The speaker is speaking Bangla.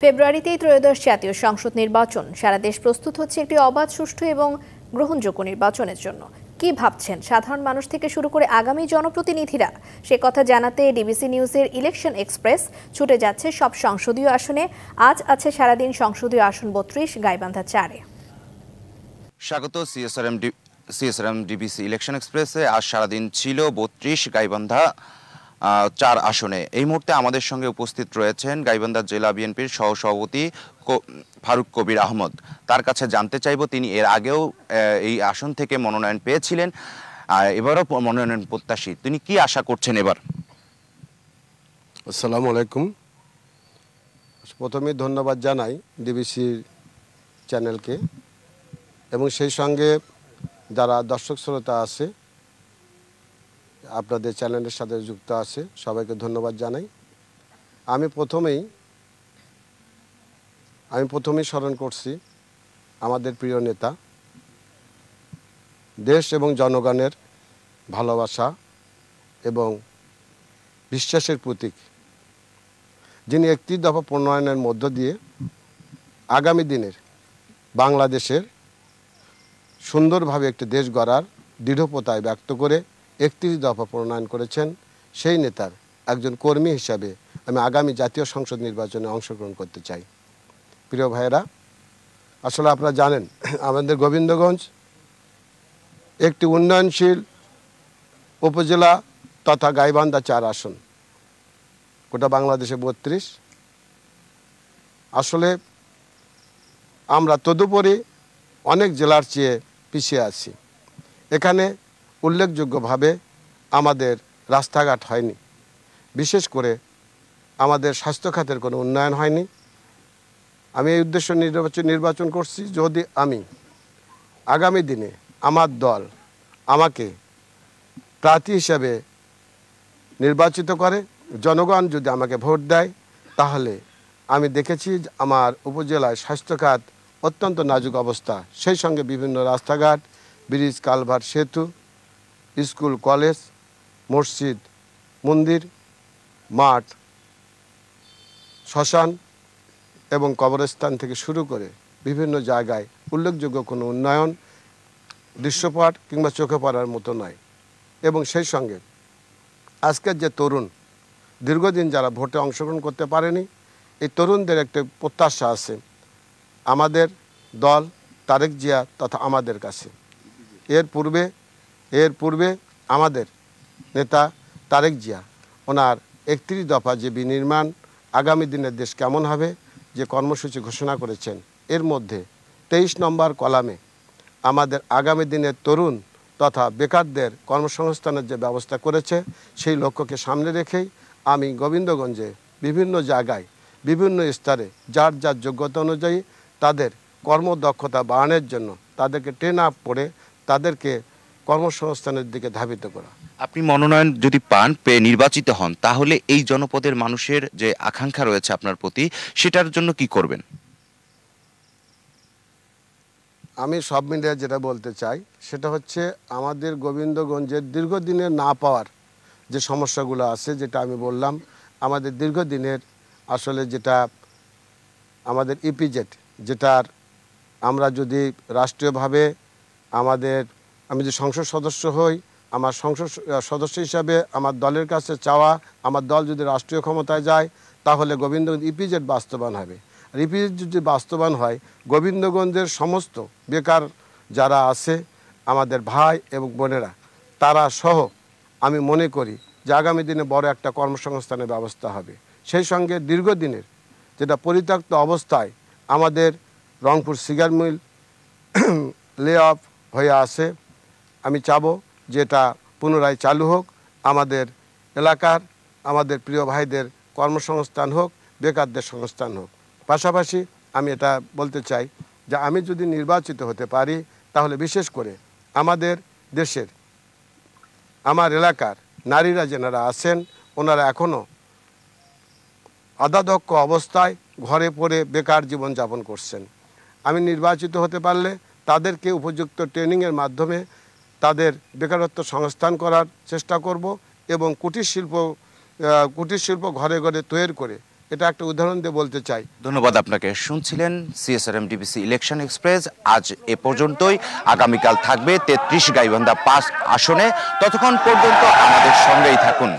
ফেব্রুয়ারিতেই ত্রয়োদশ জাতীয় সংসদ নির্বাচন। সারা দেশ প্রস্তুত হচ্ছে একটি অবাধ, সুষ্ঠু এবং গ্রহণযোগ্য নির্বাচনের জন্য। কি ভাবছেন সাধারণ মানুষ থেকে শুরু করে আগামী জনপ্রতিনিধিরা? সে কথা জানাতে ডিবিসি নিউজের ইলেকশন এক্সপ্রেস ছুটে যাচ্ছে সব সংসদীয় আসনে। আজ আছে সারাদিন সংসদীয় আসন ৩২, গাইবান্ধা ৪-এ। স্বাগত সিএসআরএম ডিবিসি ইলেকশন এক্সপ্রেসে। আজ সারাদিন ছিল ৩২, গাইবান্ধা ৪ আসনে। এই মুহূর্তে আমাদের সঙ্গে উপস্থিত রয়েছেন গাইবান্ধা জেলা বিএনপির সহসভাপতি ফারুক কবির আহমদ। তার কাছে জানতে চাইব, তিনি এর আগেও এই আসন থেকে মনোনয়ন পেয়েছিলেন, এবারও মনোনয়ন প্রত্যাশী। তিনি কি আশা করছেন এবার? আসসালামু আলাইকুম। প্রথমে ধন্যবাদ জানাই ডিবিসি চ্যানেলকে এবং সেই সঙ্গে যারা দর্শক শ্রোতা আছে আপনাদের চ্যানেলের সাথে যুক্ত আছে সবাইকে ধন্যবাদ জানাই। আমি প্রথমেই স্মরণ করছি আমাদের প্রিয় নেতা, দেশ এবং জনগণের ভালোবাসা এবং বিশ্বাসের প্রতীক, যিনি ৩১ দফা প্রণয়নের মধ্য দিয়ে আগামী দিনের বাংলাদেশের সুন্দরভাবে একটি দেশ গড়ার দৃঢ়প্রত্যয় ব্যক্ত করে ৩১ দফা প্রণয়ন করেছেন। সেই নেতার একজন কর্মী হিসাবে আমি আগামী জাতীয় সংসদ নির্বাচনে অংশগ্রহণ করতে চাই। প্রিয় ভাইয়েরা, আসলে আপনারা জানেন আমাদের গোবিন্দগঞ্জ একটি উন্নয়নশীল উপজেলা তথা গাইবান্ধা ৪ আসন, গোটা বাংলাদেশে ৩২। আসলে আমরা তদুপরি অনেক জেলার চেয়ে পিছিয়ে আছি। এখানে উল্লেখযোগ্যভাবে আমাদের রাস্তাঘাট হয়নি, বিশেষ করে আমাদের স্বাস্থ্য খাতের কোনো উন্নয়ন হয়নি। আমি এই উদ্দেশ্য নির্বাচন করছি, যদি আমি আগামী দিনে আমার দল আমাকে প্রার্থী হিসেবে নির্বাচিত করে, জনগণ যদি আমাকে ভোট দেয়, তাহলে আমি দেখেছি আমার উপজেলায় স্বাস্থ্যখাত অত্যন্ত নাজুক অবস্থা। সেই সঙ্গে বিভিন্ন রাস্তাঘাট, ব্রিজ, কালভার্ট, সেতু, স্কুল, কলেজ, মসজিদ, মন্দির, মাঠ, শ্মশান এবং কবরস্থান থেকে শুরু করে বিভিন্ন জায়গায় উল্লেখযোগ্য কোনো উন্নয়ন দৃশ্যপট কিংবা চোখে পড়ার মতো নয়। এবং সেই সঙ্গে আজকের যে তরুণ, দীর্ঘদিন যারা ভোটে অংশগ্রহণ করতে পারেনি, এই তরুণদের একটা প্রত্যাশা আছে আমাদের দল তারেক জিয়া তথা আমাদের কাছে। এর পূর্বে আমাদের নেতা তারেক জিয়া ওনার ৩১ দফা যে বিনির্মাণ, আগামী দিনের দেশ কেমন হবে, যে কর্মসূচি ঘোষণা করেছেন, এর মধ্যে ২৩ নম্বর কলামে আমাদের আগামী দিনের তরুণ তথা বেকারদের কর্মসংস্থানের যে ব্যবস্থা করেছে, সেই লক্ষ্যকে সামনে রেখেই আমি গোবিন্দগঞ্জে বিভিন্ন জায়গায় বিভিন্ন স্তরে যার যার যোগ্যতা অনুযায়ী তাদের কর্মদক্ষতা বাড়ানোর জন্য তাদেরকে ট্রেন আপ করে তাদেরকে কর্মসংস্থানের দিকে ধাবিত করা। আপনি মনোনয়ন যদি পান, পেয়ে নির্বাচিত হন, তাহলে এই জনপদের মানুষের যে আকাঙ্ক্ষা রয়েছে আপনার প্রতি, সেটার জন্য কি করবেন? আমি সব মিলিয়ে যেটা বলতে চাই সেটা হচ্ছে আমাদের গোবিন্দগঞ্জের দীর্ঘদিনের না পাওয়ার যে সমস্যাগুলো আছে, যেটা আমি বললাম, আমাদের দীর্ঘদিনের আসলে যেটা আমাদের ইপিজেড, যেটার আমরা যদি রাষ্ট্রীয়ভাবে আমি যে সংসদ সদস্য হই, আমার সংসদ সদস্য হিসাবে আমার দলের কাছে চাওয়া, আমার দল যদি রাষ্ট্রীয় ক্ষমতায় যায়, তাহলে গোবিন্দগঞ্জ ইপিজেড বাস্তবায়ন হবে। আর ইপিজেড যদি বাস্তবায়ন হয়, গোবিন্দগঞ্জের সমস্ত বেকার যারা আছে আমাদের ভাই এবং বোনেরা, তারা সহ আমি মনে করি যে আগামী দিনে বড় একটা কর্মসংস্থানের ব্যবস্থা হবে। সেই সঙ্গে দীর্ঘদিনের যেটা পরিত্যক্ত অবস্থায় আমাদের রংপুর সিগার মিল লে অফ হয়ে আছে, আমি চাবো যে এটা পুনরায় চালু হোক, আমাদের এলাকার আমাদের প্রিয় ভাইদের কর্মসংস্থান হোক, বেকারদের সংস্থান হোক। পাশাপাশি আমি এটা বলতে চাই যে আমি যদি নির্বাচিত হতে পারি, তাহলে বিশেষ করে আমাদের দেশের আমার এলাকার নারীরা যেনারা আছেন, ওনারা এখনও অদাদক্ষ অবস্থায় ঘরে পড়ে বেকার জীবনযাপন করছেন। আমি নির্বাচিত হতে পারলে তাদেরকে উপযুক্ত ট্রেনিংয়ের মাধ্যমে তাদের বেকারত্ব সংস্থান করার চেষ্টা করব এবং কুটির শিল্প ঘরে ঘরে তৈরি করে এটা একটা উদাহরণ দিয়ে বলতে চাই। ধন্যবাদ আপনাকে। শুনছিলেন সিএসআরএম ডিবিসি ইলেকশন এক্সপ্রেস। আজ এ পর্যন্তই। আগামীকাল থাকবে 33 গাইবান্ধা 5 আসনে। ততক্ষণ পর্যন্ত আমাদের সঙ্গেই থাকুন।